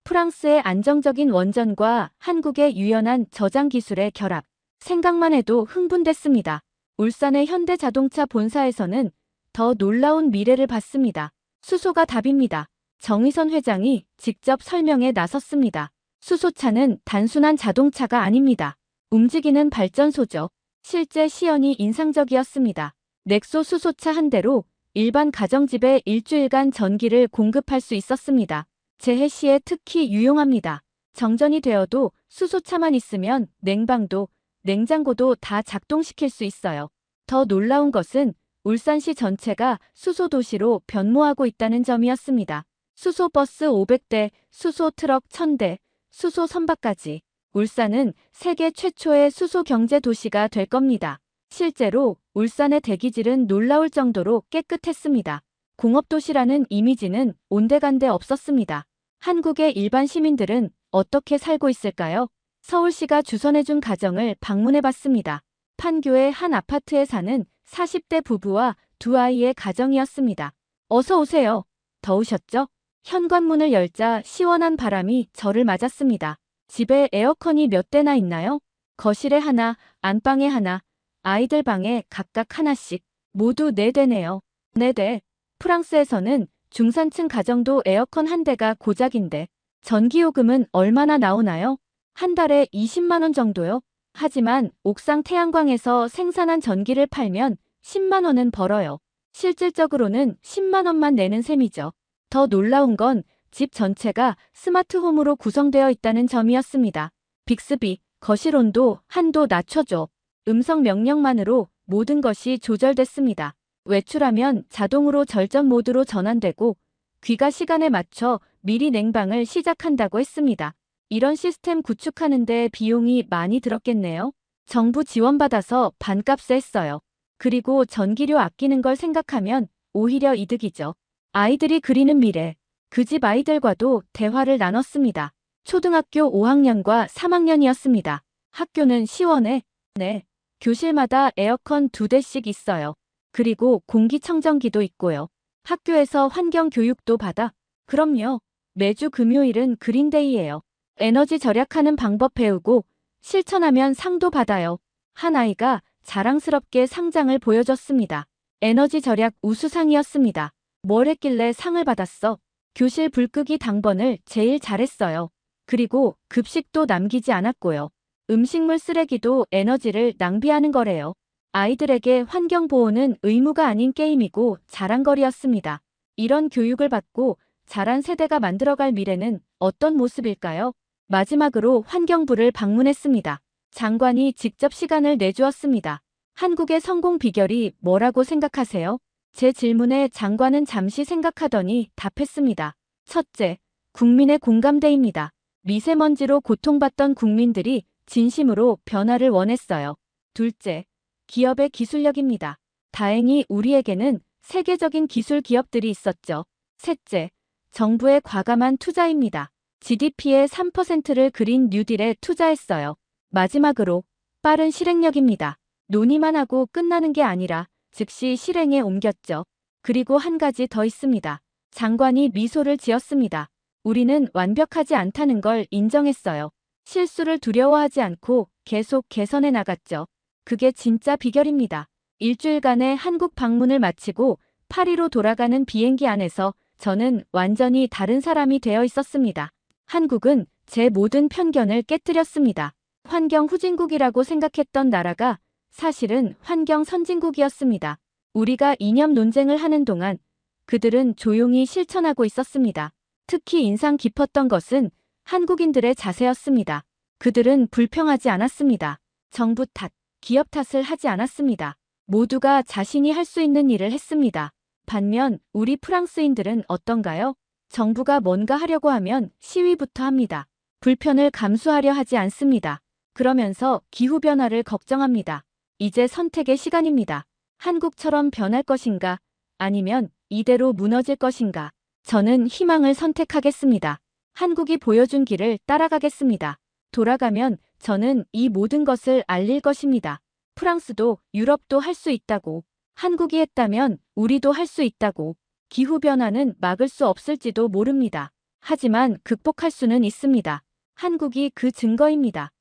프랑스의 안정적인 원전과 한국의 유연한 저장 기술의 결합. 생각만 해도 흥분됐습니다. 울산의 현대자동차 본사에서는 더 놀라운 미래를 봤습니다. 수소가 답입니다. 정의선 회장이 직접 설명에 나섰습니다. 수소차는 단순한 자동차가 아닙니다. 움직이는 발전소죠. 실제 시연이 인상적이었습니다. 넥소 수소차 한 대로 일반 가정집에 일주일간 전기를 공급할 수 있었습니다. 재해 시에 특히 유용합니다. 정전이 되어도 수소차만 있으면 냉방도, 냉장고도 다 작동시킬 수 있어요. 더 놀라운 것은 울산시 전체가 수소도시로 변모하고 있다는 점이었습니다. 수소버스 500대, 수소트럭 1000대, 수소 선박까지. 울산은 세계 최초의 수소 경제 도시가 될 겁니다. 실제로 울산의 대기질은 놀라울 정도로 깨끗했습니다. 공업도시라는 이미지는 온데간데 없었습니다. 한국의 일반 시민들은 어떻게 살고 있을까요? 서울시가 주선해준 가정을 방문해봤습니다. 판교의 한 아파트에 사는 40대 부부와 두 아이의 가정이었습니다. 어서 오세요. 더우셨죠? 현관문을 열자 시원한 바람이 저를 맞았습니다. 집에 에어컨이 몇 대나 있나요? 거실에 하나, 안방에 하나, 아이들 방에 각각 하나씩. 모두 4대네요. 4대. 프랑스에서는 중산층 가정도 에어컨 한 대가 고작인데 전기요금은 얼마나 나오나요? 한 달에 20만 원 정도요? 하지만 옥상 태양광에서 생산한 전기를 팔면 10만 원은 벌어요. 실질적으로는 10만 원만 내는 셈이죠. 더 놀라운 건 집 전체가 스마트홈으로 구성되어 있다는 점이었습니다. 빅스비, 거실 온도 한도 낮춰줘. 음성 명령만으로 모든 것이 조절됐습니다. 외출하면 자동으로 절전 모드로 전환되고 귀가 시간에 맞춰 미리 냉방을 시작한다고 했습니다. 이런 시스템 구축하는데 비용이 많이 들었겠네요. 정부 지원받아서 반값에 했어요. 그리고 전기료 아끼는 걸 생각하면 오히려 이득이죠. 아이들이 그리는 미래. 그 집 아이들과도 대화를 나눴습니다. 초등학교 5학년과 3학년이었습니다. 학교는 시원해. 네. 교실마다 에어컨 2대씩 있어요. 그리고 공기청정기도 있고요. 학교에서 환경 교육도 받아. 그럼요. 매주 금요일은 그린데이예요. 에너지 절약하는 방법 배우고 실천하면 상도 받아요. 한 아이가 자랑스럽게 상장을 보여줬습니다. 에너지 절약 우수상이었습니다. 뭘 했길래 상을 받았어? 교실 불 끄기 당번을 제일 잘했어요. 그리고 급식도 남기지 않았고요. 음식물 쓰레기도 에너지를 낭비하는 거래요. 아이들에게 환경보호는 의무가 아닌 게임이고 자랑거리였습니다. 이런 교육을 받고 자란 세대가 만들어갈 미래는 어떤 모습일까요? 마지막으로 환경부를 방문했습니다. 장관이 직접 시간을 내주었습니다. 한국의 성공 비결이 뭐라고 생각하세요? 제 질문에 장관은 잠시 생각하더니 답했습니다. 첫째, 국민의 공감대입니다. 미세먼지로 고통받던 국민들이 진심으로 변화를 원했어요. 둘째, 기업의 기술력입니다. 다행히 우리에게는 세계적인 기술 기업들이 있었죠. 셋째, 정부의 과감한 투자입니다. GDP의 3%를 그린 뉴딜에 투자했어요. 마지막으로 빠른 실행력입니다. 논의만 하고 끝나는 게 아니라 즉시 실행에 옮겼죠. 그리고 한 가지 더 있습니다. 장관이 미소를 지었습니다. 우리는 완벽하지 않다는 걸 인정했어요. 실수를 두려워하지 않고 계속 개선해 나갔죠. 그게 진짜 비결입니다. 일주일간의 한국 방문을 마치고 파리로 돌아가는 비행기 안에서 저는 완전히 다른 사람이 되어 있었습니다. 한국은 제 모든 편견을 깨뜨렸습니다. 환경 후진국이라고 생각했던 나라가 사실은 환경 선진국이었습니다. 우리가 이념 논쟁을 하는 동안 그들은 조용히 실천하고 있었습니다. 특히 인상 깊었던 것은 한국인들의 자세였습니다. 그들은 불평하지 않았습니다. 정부 탓, 기업 탓을 하지 않았습니다. 모두가 자신이 할 수 있는 일을 했습니다. 반면 우리 프랑스인들은 어떤가요? 정부가 뭔가 하려고 하면 시위부터 합니다. 불편을 감수하려 하지 않습니다. 그러면서 기후변화를 걱정합니다. 이제 선택의 시간입니다. 한국처럼 변할 것인가? 아니면 이대로 무너질 것인가? 저는 희망을 선택하겠습니다. 한국이 보여준 길을 따라가겠습니다. 돌아가면 저는 이 모든 것을 알릴 것입니다. 프랑스도 유럽도 할 수 있다고. 한국이 했다면 우리도 할 수 있다고. 기후변화는 막을 수 없을지도 모릅니다. 하지만 극복할 수는 있습니다. 한국이 그 증거입니다.